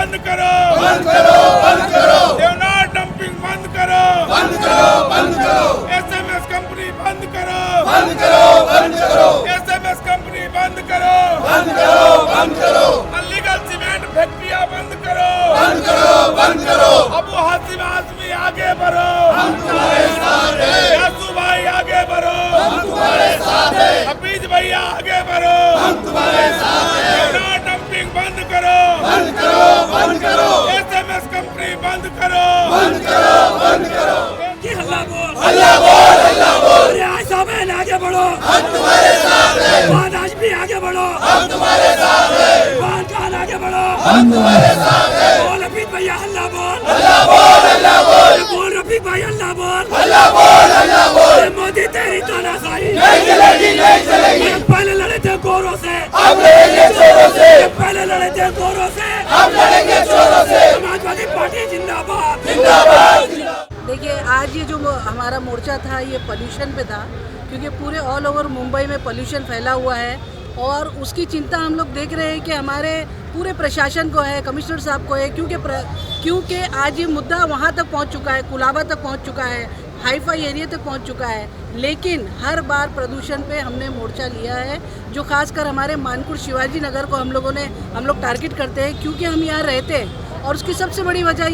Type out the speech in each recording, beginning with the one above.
बंद करो, बंद करो, बंद करो, देवनार डंपिंग बंद करो, बंद करो, बंद करो, एसएमएस कंपनी बंद करो, बंद करो, बंद करो, एसएमएस कंपनी बंद करो, बंद करो, बंद करो, अनलीगल सीमेंट फैक्ट्रियां बंद करो, बंद करो, बंद करो। अबू हासिम आजमी आगे बढ़ो, हम तुम्हारे साथ हैं, यासू भाई आगे बढ़ो, हम तुम्हारे साथ हैं, हफीज भैया आगे बढ़ो, हम तुम्हारे साथ हैं। देवनार डंपिंग बंद करो, बंद करो, बंद करो, एसएमएस कंपनी बंद करो, बंद करो, बंद करो। हल्ला बोल, अल्लाह बोल, अल्लाह बोल। साहब आगे बढ़ो, हम तुम्हारे साथ हैं, आज भी आगे बढ़ो, हम तुम्हारे साथ हैं, खान आगे बढ़ो, हम तुम्हारे साथ हैं। बोल रफीक भैया हल्ला बोल, अल्लाह बोल, अल्लाह बोल, बोल रफीक भाई हल्ला बोल, अल्लाह बोल, अल्लाह बोल। मोदी तेरी तानाशाही नहीं चलेगी, नहीं चलेगी। पहले लड़े थे गोरों से, हम लड़ेंगे चोरों से, पहले लड़े थे गोरों से, हम लड़ेंगे चोरों से। समाजवादी पार्टी जिंदाबाद, जिंदाबाद। देखिए आज ये जो हमारा मोर्चा था ये पोल्यूशन पे था, क्योंकि पूरे ऑल ओवर मुंबई में पोल्यूशन फैला हुआ है और उसकी चिंता हम लोग देख रहे हैं कि हमारे पूरे प्रशासन को है, कमिश्नर साहब को है, क्योंकि आज ये मुद्दा वहाँ तक पहुँच चुका है, कुलाबा तक पहुँच चुका है, हाईफाई एरिया तक पहुँच चुका है। लेकिन हर बार प्रदूषण पे हमने मोर्चा लिया है, जो खासकर हमारे मानकुर शिवाजी नगर को हम लोग टारगेट करते हैं, क्योंकि हम यहाँ रहते हैं। और उसकी सबसे बड़ी वजह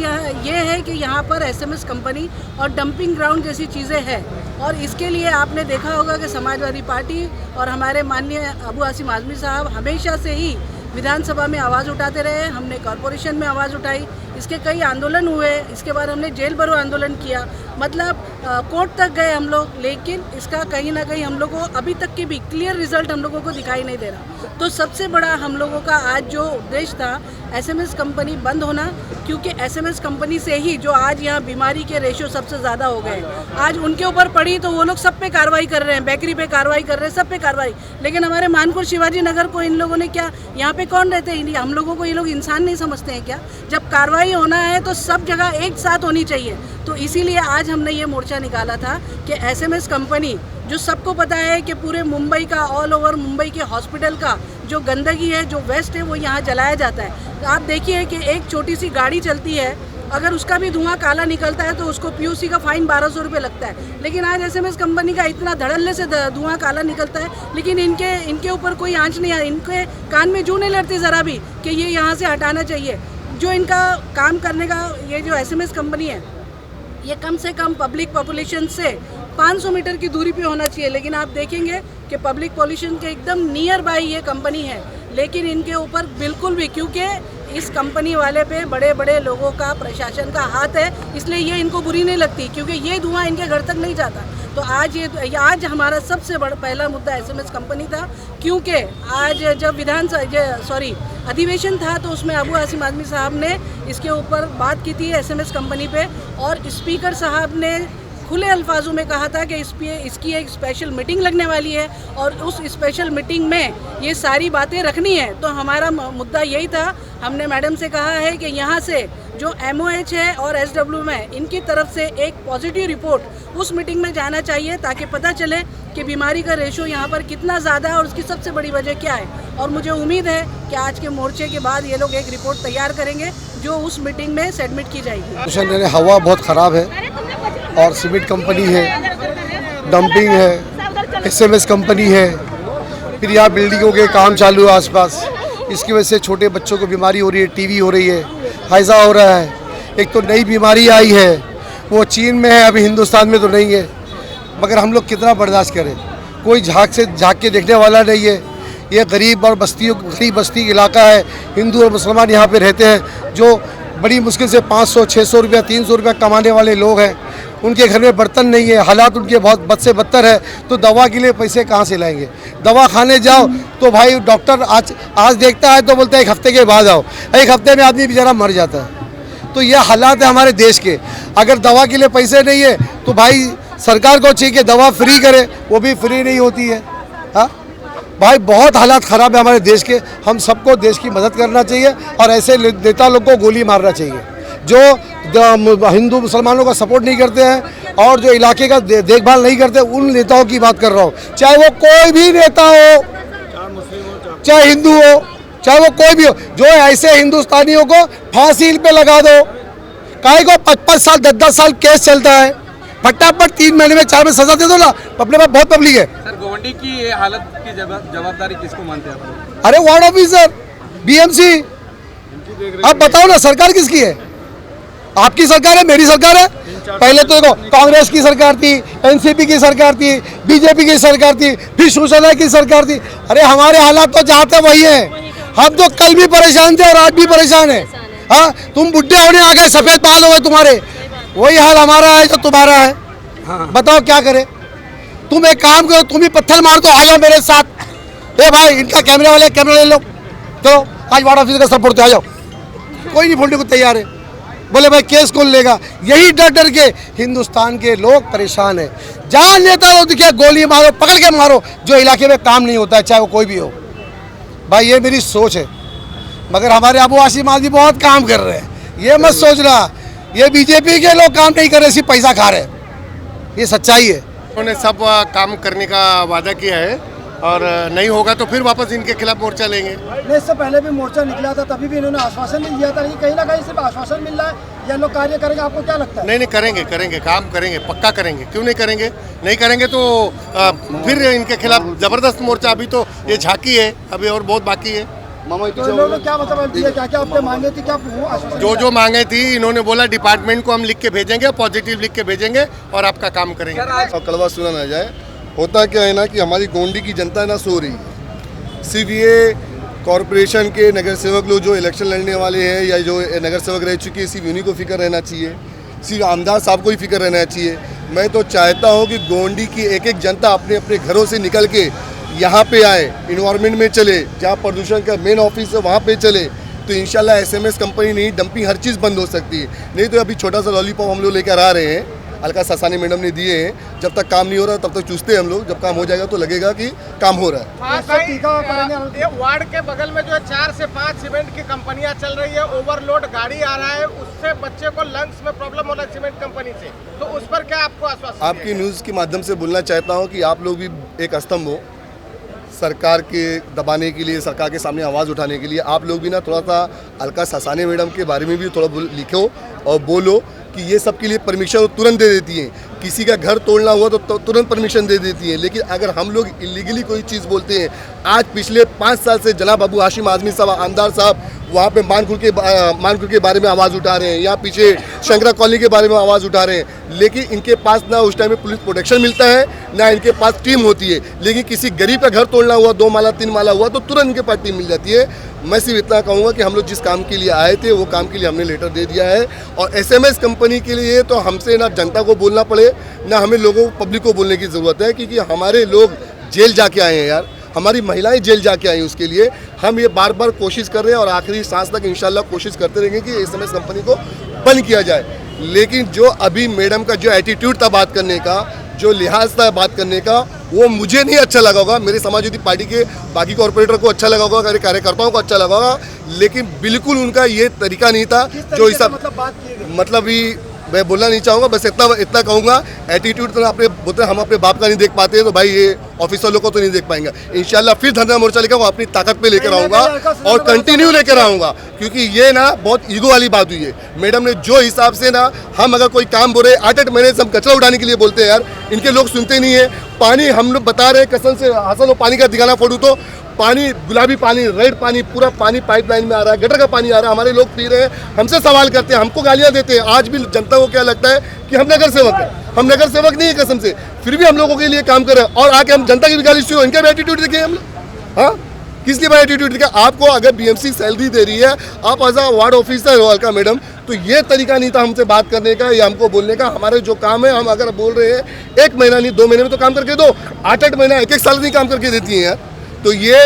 ये है कि यहाँ पर एसएमएस कंपनी और डंपिंग ग्राउंड जैसी चीज़ें हैं। और इसके लिए आपने देखा होगा कि समाजवादी पार्टी और हमारे माननीय अबू हासिम आजमी साहब हमेशा से ही विधानसभा में आवाज़ उठाते रहे, हमने कॉरपोरेशन में आवाज़ उठाई, इसके कई आंदोलन हुए, इसके बाद हमने जेल भरो आंदोलन किया, मतलब कोर्ट तक गए हम लोग, लेकिन इसका कहीं ना कहीं हम लोगों को अभी तक के भी क्लियर रिजल्ट हम लोगों को दिखाई नहीं दे रहा। तो सबसे बड़ा हम लोगों का आज जो उद्देश्य था एसएमएस कंपनी बंद होना, क्योंकि एसएमएस कंपनी से ही जो आज यहाँ बीमारी के रेशियो सबसे ज़्यादा हो गए, आज उनके ऊपर पड़ी तो वो लोग सब पे कार्रवाई कर रहे हैं, बेकरी पे कार्रवाई कर रहे हैं, सब पे कार्रवाई। लेकिन हमारे मानकुर शिवाजी नगर को इन लोगों ने क्या, यहाँ पे कौन रहते हैं, हम लोगों को ये लोग इंसान नहीं समझते हैं क्या? जब कार्रवाई होना है तो सब जगह एक साथ होनी चाहिए। तो इसीलिए आज हमने ये मोर्चा निकाला था कि एसएमएस कंपनी, जो सबको पता है कि पूरे मुंबई का, ऑल ओवर मुंबई के हॉस्पिटल का जो गंदगी है, जो वेस्ट है, वो यहाँ जलाया जाता है। आप देखिए कि एक छोटी सी गाड़ी चलती है, अगर उसका भी धुआं काला निकलता है तो उसको पीयूसी का फाइन 1200 रुपये लगता है। लेकिन आज एसएमएस कंपनी का इतना धड़ल्ले से धुआं काला निकलता है, लेकिन इनके ऊपर कोई आंच नहीं है, इनके कान में जू नहीं लड़ती ज़रा भी कि ये यहाँ से हटाना चाहिए। जो इनका काम करने का ये जो एसएमएस कंपनी है, ये कम से कम पब्लिक पॉपुलेशन से 500 मीटर की दूरी पे होना चाहिए, लेकिन आप देखेंगे कि पब्लिक पॉपुलेशन के एकदम नियर बाय ये कंपनी है, लेकिन इनके ऊपर बिल्कुल भी, क्योंकि इस कंपनी वाले पे बड़े बड़े लोगों का, प्रशासन का हाथ है, इसलिए ये इनको बुरी नहीं लगती, क्योंकि ये धुआं इनके घर तक नहीं जाता। तो आज हमारा सबसे बड़ा पहला मुद्दा एसएमएस कंपनी था, क्योंकि आज जब अधिवेशन था तो उसमें अबू हासिम आजमी साहब ने इसके ऊपर बात की थी एसएमएस कंपनी पे, और स्पीकर साहब ने खुले अल्फाजों में कहा था कि इसकी एक स्पेशल मीटिंग लगने वाली है और उस स्पेशल मीटिंग में ये सारी बातें रखनी है। तो हमारा मुद्दा यही था, हमने मैडम से कहा है कि यहाँ से जो MOH है और SW है, इनकी तरफ से एक पॉजिटिव रिपोर्ट उस मीटिंग में जाना चाहिए, ताकि पता चले कि बीमारी का रेशो यहाँ पर कितना ज़्यादा है और उसकी सबसे बड़ी वजह क्या है। और मुझे उम्मीद है कि आज के मोर्चे के बाद ये लोग एक रिपोर्ट तैयार करेंगे जो उस मीटिंग में सबमिट की जाएगी। हवा बहुत ख़राब है और सीमेंट कंपनी है, डंपिंग है, एसएमएस कंपनी है, फिर यहाँ बिल्डिंगों के काम चालू है आसपास, इसकी वजह से छोटे बच्चों को बीमारी हो रही है, टीवी हो रही है, हैज़ा हो रहा है। एक तो नई बीमारी आई है, वो चीन में है, अभी हिंदुस्तान में तो नहीं है, मगर हम लोग कितना बर्दाश्त करें, कोई झाँक के देखने वाला नहीं है। ये गरीब बस्ती इलाका है, हिंदू और मुसलमान यहाँ पे रहते हैं, जो बड़ी मुश्किल से 500-600 रुपया 300 रुपया कमाने वाले लोग हैं, उनके घर में बर्तन नहीं है, हालात उनके बहुत बद से बदतर है, तो दवा के लिए पैसे कहाँ से लाएंगे? दवा खाने जाओ तो भाई डॉक्टर आज देखता है तो बोलता है 1 हफ्ते के बाद आओ, 1 हफ्ते में आदमी बेचारा मर जाता है। तो ये हालात है हमारे देश के। अगर दवा के लिए पैसे नहीं है तो भाई सरकार को चाहिए कि दवा फ्री करे, वो भी फ्री नहीं होती है। हाँ भाई, बहुत हालात ख़राब है हमारे देश के। हम सबको देश की मदद करना चाहिए और ऐसे नेता लोग को गोली मारना चाहिए जो हिंदू मुसलमानों का सपोर्ट नहीं करते हैं और जो इलाके का देखभाल नहीं करते। उन नेताओं की बात कर रहा हूँ, चाहे वो कोई भी नेता हो, चाहे हिंदू हो, चाहे वो कोई भी हो, जो ऐसे हिंदुस्तानियों को फांसी पे लगा दो। काहे को 5-5 साल 10-10 साल केस चलता है, फटाफट 3 महीने में 4 में सजा दे दो ना। अपने पास बहुत पब्लिक है। सर गोवंडी की ये हालत की जवाबदारी किसको मानते हैं आप? अरे वार्ड ऑफिसर, बीएमसी। आप बताओ ना, सरकार किसकी है? आपकी सरकार है, मेरी सरकार है? पहले तो देखो कांग्रेस की सरकार थी, एनसीपी की सरकार थी, बीजेपी की सरकार थी, फिर शिवसेना की सरकार थी। अरे हमारे हालात तो जहाँ थे वही है। हम तो कल भी परेशान थे और आज भी परेशान है। हाँ, तुम बुढ़े होने आ गए, सफेद बाल हो गए तुम्हारे, वही हाल हमारा है जो तुम्हारा है। बताओ क्या करे? तुम एक काम करो, तुम ही पत्थर मार दो, आ जाओ मेरे साथ। ए भाई, इनका कैमरे वाले कैमरा ले लो, चलो आज वार्ड ऑफिसर का सपोर्ट, आ जाओ। कोई नहीं बोलने को तैयार है। बोले भाई केस कौन लेगा? यही डर डर के हिंदुस्तान के लोग परेशान है। जहाँ नेता लोग दिखे गोली मारो, पकड़ के मारो, जो इलाके में काम नहीं होता है, चाहे वो कोई भी हो। भाई ये मेरी सोच है, मगर हमारे अबू हाशिम आदमी बहुत काम कर रहे हैं। ये मत सोचना ये बीजेपी के लोग काम नहीं कर रहे, सिर्फ पैसा खा रहे हैं। ये सच्चाई है। उन्होंने सब काम करने का वादा किया है और नहीं होगा तो फिर वापस इनके खिलाफ मोर्चा लेंगे। नहीं, इससे पहले भी मोर्चा निकला था, तभी भी इन्होंने आश्वासन नहीं दिया था। लेकिन कहीं ना कहीं सिर्फ आश्वासन मिल रहा है, ये लोग कार्य करेंगे, आपको क्या लगता है? नहीं करेंगे, काम करेंगे, पक्का करेंगे। क्यों नहीं करेंगे? नहीं करेंगे तो फिर इनके खिलाफ जबरदस्त मोर्चा। अभी तो ये झांकी है, अभी और बहुत बाकी है। तो इन्होंने क्या मतलब दिया, क्या क्या आपने मांगे थी, क्या आश्वासन? जो मांगे थी इन्होंने बोला डिपार्टमेंट को हम लिख के भेजेंगे, पॉजिटिव लिख के भेजेंगे और आपका काम करेंगे। और कड़वा सुना ना जाए। होता क्या है ना कि हमारी गोंडी की जनता ना सो रही है। सिर्फ ये कॉरपोरेशन के नगर सेवक लोग जो इलेक्शन लड़ने वाले हैं या जो नगर सेवक रह चुके हैं, सिर्फ उन्हीं को फिक्र रहना चाहिए, सिर्फ आमदार साहब को ही फिक्र रहना चाहिए। मैं तो चाहता हूँ कि गोंडी की एक एक जनता अपने अपने घरों से निकल के यहाँ पे आए, इन्वायरमेंट में चले, जहाँ प्रदूषण का मेन ऑफिस है वहाँ पे चले, तो इंशाल्लाह एसएमएस कंपनी नहीं, डंपिंग हर चीज़ बंद हो सकती है। नहीं तो अभी छोटा सा लॉलीपॉप हम लोग लेकर आ रहे हैं, अलका सासानी मैडम ने दिए हैं। जब तक काम नहीं हो रहा तब तक चूसते हैं हम लोग, जब काम हो जाएगा तो लगेगा कि काम हो रहा है। ये वार्ड के बगल में जो है 4 से 5 सीमेंट की कंपनियां चल रही है, ओवरलोड गाड़ी आ रहा है, उससे बच्चे को लंग्स में प्रॉब्लम हो रहा है सीमेंट कंपनी से, तो उस पर क्या आपको आश्वासन? आपकी न्यूज़ के माध्यम से बोलना चाहता हूँ कि आप लोग भी एक स्तंभ हो सरकार के दबाने के लिए, सरकार के सामने आवाज़ उठाने के लिए। आप लोग भी ना थोड़ा सा अलका सासानी मैडम के बारे में भी थोड़ा लिखो और बोलो कि ये सब के लिए परमिशन तुरंत दे देती हैं। किसी का घर तोड़ना हुआ तो तुरंत परमिशन दे देती हैं। लेकिन अगर हम लोग इलीगली कोई चीज़ बोलते हैं, आज पिछले 5 साल से जनाब अबू हाशिम आज़मी साहब, आमदार साहब वहाँ पे मानखुर के बारे में आवाज़ उठा रहे हैं, यहाँ पीछे शंकरा कॉलोनी के बारे में आवाज़ उठा रहे हैं। लेकिन इनके पास ना उस टाइम में पुलिस प्रोटेक्शन मिलता है, ना इनके पास टीम होती है। लेकिन किसी गरीब का घर तोड़ना हुआ, 2 माला 3 माला हुआ तो तुरंत इनके पास टीम मिल जाती है। मैं सिर्फ इतना कहूँगा कि हम लोग जिस काम के लिए आए थे वो काम के लिए हमने लेटर दे दिया है। और एसएमएस कंपनी के लिए तो हमसे ना जनता को बोलना पड़े, ना हमें लोगों पब्लिक को बोलने की ज़रूरत है, क्योंकि हमारे लोग जेल जाके आए हैं यार, हमारी महिलाएं जेल जाके आई हैं। उसके लिए हम ये बार बार कोशिश कर रहे हैं और आखिरी सांस तक इंशाल्लाह कोशिश करते रहेंगे कि एसएमएस कंपनी को बंद किया जाए। लेकिन जो अभी मैडम का जो एटीट्यूड था बात करने का, जो लिहाज था बात करने का, वो मुझे नहीं अच्छा लगा होगा, मेरे समाजवादी पार्टी के बाकी कॉर्पोरेटर को अच्छा लगा होगा, मेरे कार्यकर्ताओं को अच्छा लगा होगा, लेकिन बिल्कुल उनका ये तरीका नहीं था जो हिसाब मतलब ही मैं बोलना नहीं चाहूँगा। बस इतना कहूँगा, एटीट्यूड तो अपने बोलते हम अपने बाप का नहीं देख पाते, तो भाई ये ऑफिसर लोग को तो नहीं देख पाएंगे। इंशाल्लाह फिर धरना मोर्चा लेकर अपनी ताकत पे लेकर आऊँगा और कंटिन्यू लेकर आऊँगा, क्योंकि ये ना बहुत ईगो वाली बात हुई है। मैडम ने जो हिसाब से ना, हम अगर कोई काम बोल रहे 8-8 महीने से हम कचरा उठाने के लिए बोलते हैं यार, इनके लोग सुनते नहीं है। पानी हम लोग बता रहे हैं कसम से, हसन वो पानी का दिखाना फोटो तो पानी, गुलाबी पानी, रेड पानी, पूरा पानी पाइपलाइन में आ रहा है, गटर का पानी आ रहा है, हमारे लोग पी रहे हैं, हमसे सवाल करते हैं, हमको गालियां देते हैं। आज भी जनता को क्या लगता है कि हम नगर सेवक हैं, हम नगर सेवक नहीं है कसम से, फिर भी हम लोगों के लिए काम कर रहे हैं। और आके हम जनता की भी गाली सुनो, इनका भी एटीट्यूड देखें हम लोग। हाँ, किस लिए एटीट्यूड दिखा? आपको अगर बीएमसी सैलरी दे रही है, आप एज अ वार्ड ऑफिसर हो अलका मैडम, तो ये तरीका नहीं था हमसे बात करने का या हमको बोलने का। हमारे जो काम है, हम अगर बोल रहे हैं 1 महीना नहीं 2 महीने में तो काम करके दो, 8-8 महीना 1-1 साल नहीं काम करके देती है यार। तो ये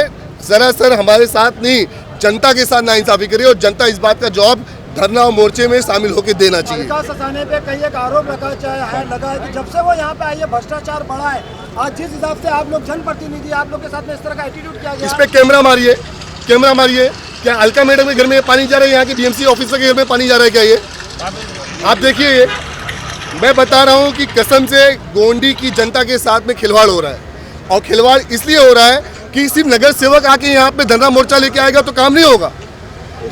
सरासर हमारे साथ नहीं, जनता के साथ नाइंसाफी करिए और जनता इस बात का जवाब धरना और मोर्चे में शामिल होकर देना चाहिए। अलका सासानी पे कई एक आरोप लगा है कि जब से वो यहाँ पे आई है भ्रष्टाचार बढ़ा है। आज जिस हिसाब से आप लोग जनप्रतिनिधि, आप लोग के साथ में इस तरह का एटीट्यूड किया गया, इस पे कैमरा मारिए, कैमरा मारिए। क्या अलका मैडम के घर में पानी जा रहा है? यहाँ की बीएमसी ऑफिसर के घर में पानी जा रहा है क्या? ये आप देखिए, ये मैं बता रहा हूँ कि कसम से गोंडी की जनता के साथ में खिलवाड़ हो रहा है। और खिलवाड़ इसलिए हो रहा है कि सिर्फ नगर सेवक आके यहाँ पे धरना मोर्चा लेके आएगा तो काम नहीं होगा।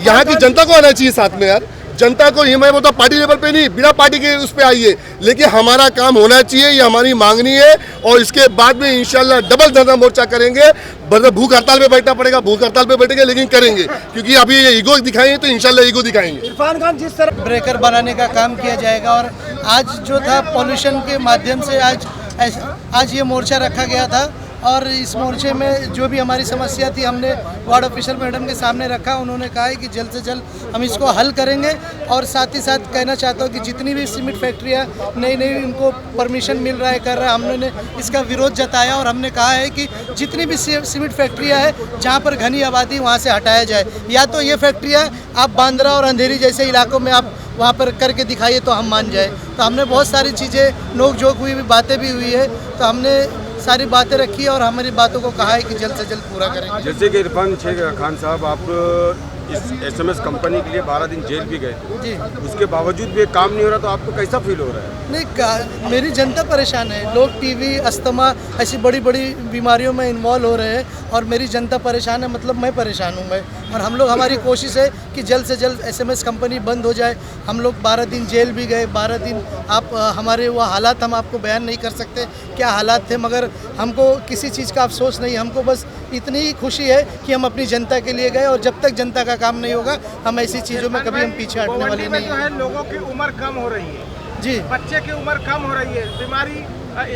यहाँ की जनता को आना चाहिए साथ में यार। जनता को ये मैं बोलता पार्टी लेवल पे नहीं, बिना पार्टी के उस पे आइए, लेकिन हमारा काम होना चाहिए, ये हमारी मांगनी है। और इसके बाद में इंशाल्लाह डबल धरना मोर्चा करेंगे। भूख हड़ताल पे बैठना पड़ेगा, भूख हड़ताल पे बैठेंगे, लेकिन करेंगे, क्योंकि अभी ये ईगो दिखाएंगे तो इंशाल्लाह ईगो दिखाएंगे। इरफान खान जिस तरह ब्रेकर बनाने का काम किया जाएगा और आज जो था पॉल्यूशन के माध्यम से आज ये मोर्चा रखा गया था और इस मोर्चे में जो भी हमारी समस्या थी हमने वार्ड ऑफिसर मैडम के सामने रखा। उन्होंने कहा है कि जल्द से जल्द हम इसको हल करेंगे और साथ ही साथ कहना चाहता हूँ कि जितनी भी सीमेंट फैक्ट्रियाँ नई इनको परमिशन मिल रहा है कर रहा है, हमने इसका विरोध जताया और हमने कहा है कि जितनी भी सीमेंट फैक्ट्रियाँ हैं जहाँ पर घनी आबादी वहाँ से हटाया जाए, या तो ये फैक्ट्रियाँ आप बांद्रा और अंधेरी जैसे इलाकों में आप वहाँ पर करके दिखाइए तो हम मान जाए। तो हमने बहुत सारी चीज़ें नोक झोंक हुई, बातें भी हुई है, तो हमने सारी बातें रखी और हमारी बातों को कहा है कि जल्द से जल्द पूरा करेंगे। जैसे कि इरफान खान साहब, आप इस SMS कंपनी के लिए 12 दिन जेल भी गए जी, उसके बावजूद भी काम नहीं हो रहा, तो आपको कैसा फील हो रहा है? नहीं, मेरी जनता परेशान है। लोग टीबी, अस्थमा ऐसी बड़ी बड़ी बीमारियों में इन्वॉल्व हो रहे हैं और मेरी जनता परेशान है, मतलब मैं परेशान हूँ मैं। और हम लोग, हमारी कोशिश है कि जल्द से जल्द SMS कंपनी बंद हो जाए। हम लोग 12 दिन जेल भी गए, 12 दिन आप हमारे वो हालात हम आपको बयान नहीं कर सकते क्या हालात थे, मगर हमको किसी चीज़ का अफसोस नहीं, हमको बस इतनी ही खुशी है कि हम अपनी जनता के लिए गए और जब तक जनता का काम नहीं होगा हम ऐसी चीज़ों में कभी हम पीछे हटने वाले नहीं जो है। लोगों की उम्र कम हो रही है जी, बच्चे की उम्र कम हो रही है, बीमारी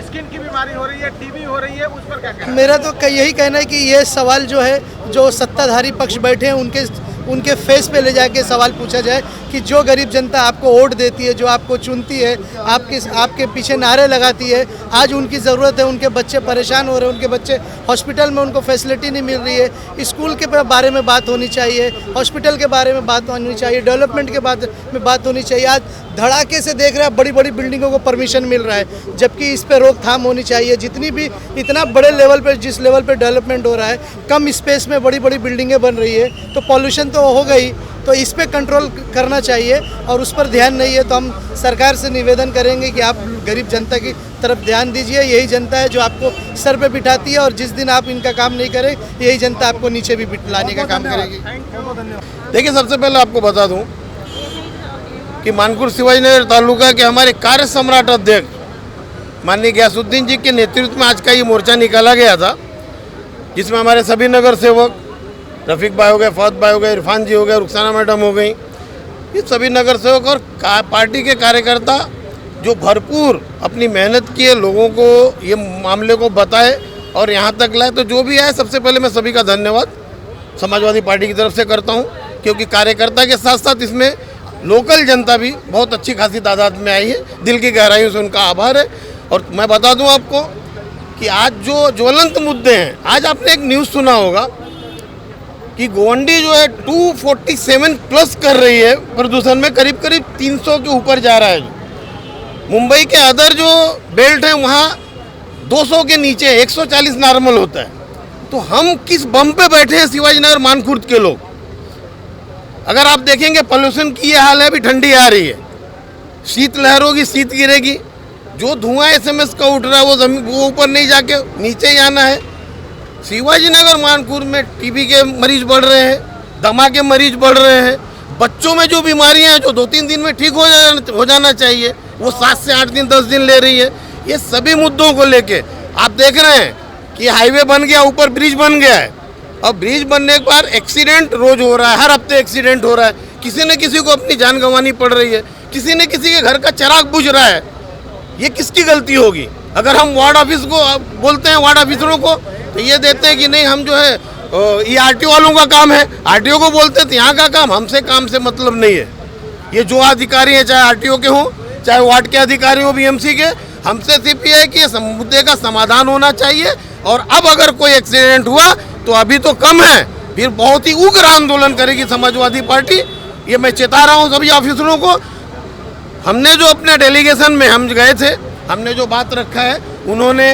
स्किन की बीमारी हो रही है, टीबी हो रही है, उस पर क्या कहना है? मेरा तो यही कहना है कि ये सवाल जो है, जो सत्ताधारी पक्ष बैठे हैं उनके फेस पे ले जाके सवाल पूछा जाए कि जो गरीब जनता आपको वोट देती है, जो आपको चुनती है, आपके पीछे नारे लगाती है, आज उनकी ज़रूरत है, उनके बच्चे परेशान हो रहे हैं, उनके बच्चे हॉस्पिटल में उनको फैसिलिटी नहीं मिल रही है, स्कूल के बारे में बात होनी चाहिए, हॉस्पिटल के बारे में बात होनी चाहिए, डेवलपमेंट के बारे में बात होनी चाहिए। आज धड़ाके से देख रहे हैं बड़ी बड़ी बिल्डिंगों को परमिशन मिल रहा है, जबकि इस पर रोकथाम होनी चाहिए। जितनी भी इतना बड़े लेवल पर, जिस लेवल पर डेवलपमेंट हो रहा है, कम स्पेस में बड़ी बड़ी बिल्डिंगें बन रही है, तो पॉल्यूशन तो हो गई, तो इस पे कंट्रोल करना चाहिए और उस पर ध्यान नहीं है। तो हम सरकार से निवेदन करेंगे कि आप गरीब जनता की तरफ ध्यान दीजिए। यही जनता है जो आपको सर पे बिठाती है और जिस दिन आप इनका काम नहीं करें, यही जनता आपको नीचे भी लाने का काम करेगी। देखिए, सबसे पहले आपको बता दूं कि मानपुर शिवाजीनगर तालुका के हमारे कार्य सम्राट अध्यक्ष माननीय गयासुद्दीन जी के नेतृत्व में आज का ये मोर्चा निकाला गया था, जिसमें हमारे सभी नगर सेवक रफ़ीक भाई हो गए, फहद भाई हो गए, इरफान जी हो गए, रुखसाना मैडम हो गई, ये सभी नगर सेवक और पार्टी के कार्यकर्ता जो भरपूर अपनी मेहनत किए, लोगों को ये मामले को बताए और यहाँ तक लाए। तो जो भी आए, सबसे पहले मैं सभी का धन्यवाद समाजवादी पार्टी की तरफ से करता हूँ, क्योंकि कार्यकर्ता के साथ साथ इसमें लोकल जनता भी बहुत अच्छी खासी तादाद में आई है। दिल की गहराइयों से उनका आभार है। और मैं बता दूं आपको कि आज जो ज्वलंत मुद्दे हैं, आज आपने एक न्यूज़ सुना होगा कि गोवंडी जो है 247 प्लस कर रही है प्रदूषण में, करीब 300 के ऊपर जा रहा है। मुंबई के अदर जो बेल्ट है वहाँ 200 के नीचे 140 नॉर्मल होता है। तो हम किस बम पे बैठे हैं शिवाजीनगर मानखुर्द के लोग? अगर आप देखेंगे पोल्यूशन की ये हाल है, अभी ठंडी आ रही है, शीत लहर होगी, शीत गिरेगी, जो धुआं SMS का उठ रहा है वो जमीन, वो ऊपर नहीं जाके नीचे ही आना है। शिवाजीनगर मानपुर में टीबी के मरीज बढ़ रहे हैं, दमा के मरीज बढ़ रहे हैं, बच्चों में जो बीमारियां हैं जो 2-3 दिन में ठीक हो जाना चाहिए, वो 7 से 8 दिन 10 दिन ले रही है। ये सभी मुद्दों को लेके आप देख रहे हैं कि हाईवे बन गया, ऊपर ब्रिज बन गया है, और ब्रिज बनने के बाद एक्सीडेंट रोज हो रहा है, हर हफ्ते एक्सीडेंट हो रहा है, किसी न किसी को अपनी जान गंवानी पड़ रही है, किसी न किसी के घर का चिराग बुझ रहा है। ये किसकी गलती होगी? अगर हम वार्ड ऑफिस को बोलते हैं, वार्ड ऑफिसरों को, तो ये देते हैं कि नहीं हम जो है ये RTO वालों का काम है, RTO को बोलते हैं तो यहाँ का काम, हमसे काम से मतलब नहीं है। ये जो अधिकारी हैं, चाहे RTO के हों, चाहे वार्ड के अधिकारी हो, BMC के, हमसे सिर्फ ये है कि इस मुद्दे का समाधान होना चाहिए। और अब अगर कोई एक्सीडेंट हुआ तो अभी तो कम है, फिर बहुत ही उग्र आंदोलन करेगी समाजवादी पार्टी। ये मैं चेता रहा हूँ सभी ऑफिसरों को। हमने जो अपने डेलीगेशन में हम गए थे, हमने जो बात रखा है, उन्होंने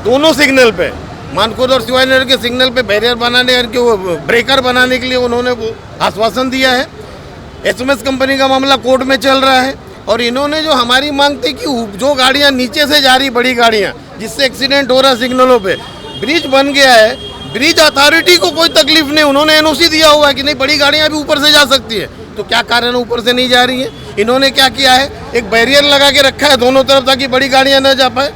दोनों सिग्नल पे, मानखुर्द और शिवाजीनगर के सिग्नल पे बैरियर बनाने के, वो ब्रेकर बनाने के लिए उन्होंने वो आश्वासन दिया है। SMS कंपनी का मामला कोर्ट में चल रहा है और इन्होंने जो हमारी मांग थी कि जो गाड़ियाँ नीचे से जा रही, बड़ी गाड़ियाँ जिससे एक्सीडेंट हो रहा है सिग्नलों पे, ब्रिज बन गया है, ब्रिज अथॉरिटी को कोई तकलीफ नहीं, उन्होंने एनओसी दिया हुआ है कि नहीं बड़ी गाड़ियां भी ऊपर से जा सकती है, तो क्या कारण ऊपर से नहीं जा रही है? इन्होंने क्या किया है, एक बैरियर लगा के रखा है दोनों तरफ ताकि बड़ी गाड़ियां न जा पाए।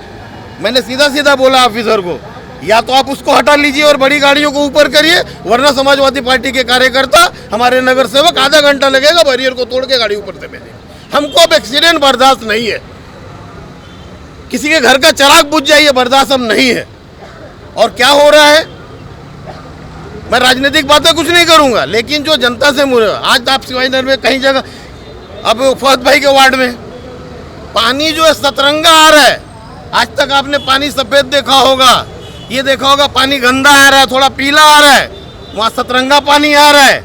मैंने सीधा सीधा बोला ऑफिसर को, या तो आप उसको हटा लीजिए और बड़ी गाड़ियों को ऊपर करिए, वरना समाजवादी पार्टी के कार्यकर्ता, हमारे नगर सेवक आधा घंटा लगेगा बैरियर को तोड़ के गाड़ी ऊपर से भेजेंगे। हमको अब एक्सीडेंट बर्दाश्त नहीं है, किसी के घर का चिराग बुझ जाइए बर्दाश्त हम नहीं है। और क्या हो रहा है, मैं राजनीतिक बातें कुछ नहीं करूंगा, लेकिन जो जनता से मुझे आज आप शिवाजीनगर में कहीं जगह, अब फहद भाई के वार्ड में पानी जो है सतरंगा आ रहा है। आज तक आपने पानी सफेद देखा होगा, ये देखा होगा पानी गंदा आ रहा है, थोड़ा पीला आ रहा है, वहाँ सतरंगा पानी आ रहा है,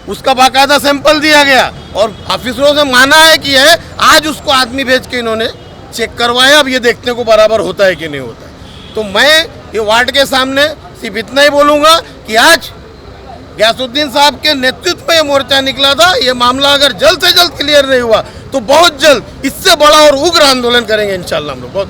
उसका बाकायदा सैंपल दिया गया और ऑफिसरों से माना है कि है, आज उसको आदमी भेज के इन्होंने चेक करवाया। अब ये देखने को बराबर होता है कि नहीं होता है। तो मैं ये वार्ड के सामने सिर्फ इतना ही बोलूँगा कि आज गयासुद्दीन साहब के नेतृत्व में ये मोर्चा निकला था, ये मामला अगर जल्द से जल्द क्लियर नहीं हुआ तो बहुत जल्द इससे बड़ा और उग्र आंदोलन करेंगे इंशाल्लाह हम लोग। बहुत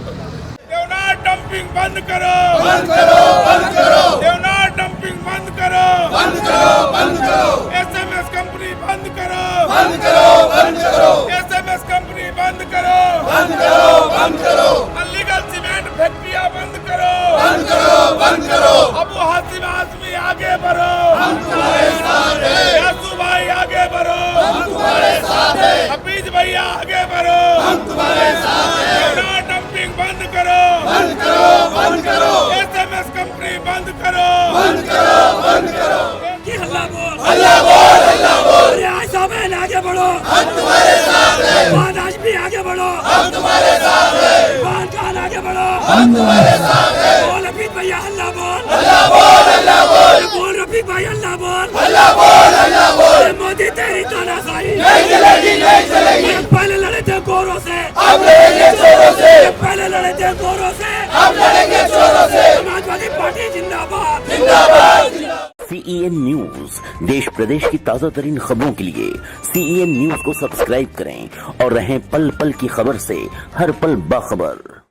देवनार डंपिंग बंद करो, बंद करो, बंद करो, देवनार डंपिंग बंद करो, बंद करो, बंद करो, एसएमएस कंपनी बंद करो, बंद करो, बंद करो, एसएमएस कंपनी बंद करो, बंद करो, बंद करो, अनलीगल सीमेंट फैक्ट्रियां बंद करो, बंद करो, बंद करो। अबू हासिम आजमी आगे बढ़ो, हम तुम्हारे साथ हैं, यासू भाई आगे बढ़ो, हम तुम्हारे साथ हैं, हफीज भैया आगे बढ़ो, हम तुम्हारे साथ हैं। देवनार डंपिंग बंद करो, बंद करो, बंद करो, एसएमएस कंपनी बंद करो, बंद करो, बंद करो। की हल्ला बोल, अल्लाह बोल, अल्लाह बोल। अरे आयशा बहन आगे बढ़ो, हम तुम्हारे साथ हैं, फाद आजमी आगे बढ़ो, हम तुम्हारे साथ हैं, फाद खान आगे बढ़ो, हम तुम्हारे साथ हैं। बोल हफीज भैया हल्ला बोल, अल्लाह बोल, अल्लाह बोल, बोल रफीक भाई अल्लाह बोल, अल्लाह बोल, अल्लाह बोल। अरे मोदी तेरी तानाशाही नहीं चलेगी, नहीं चलेगी। पहले लड़े थे गोरों से, अब लड़ेंगे चोरों से, पहले लड़े थे गोरों से, अब लड़ेंगे चोरों से। समाजवादी पार्टी जिंदाबाद, जिंदाबाद, जिंदाबाद। CEN न्यूज देश प्रदेश की ताजा तरीन खबरों के लिए CEN न्यूज को सब्सक्राइब करें और रहें पल पल की खबर से हर पल बाखबर।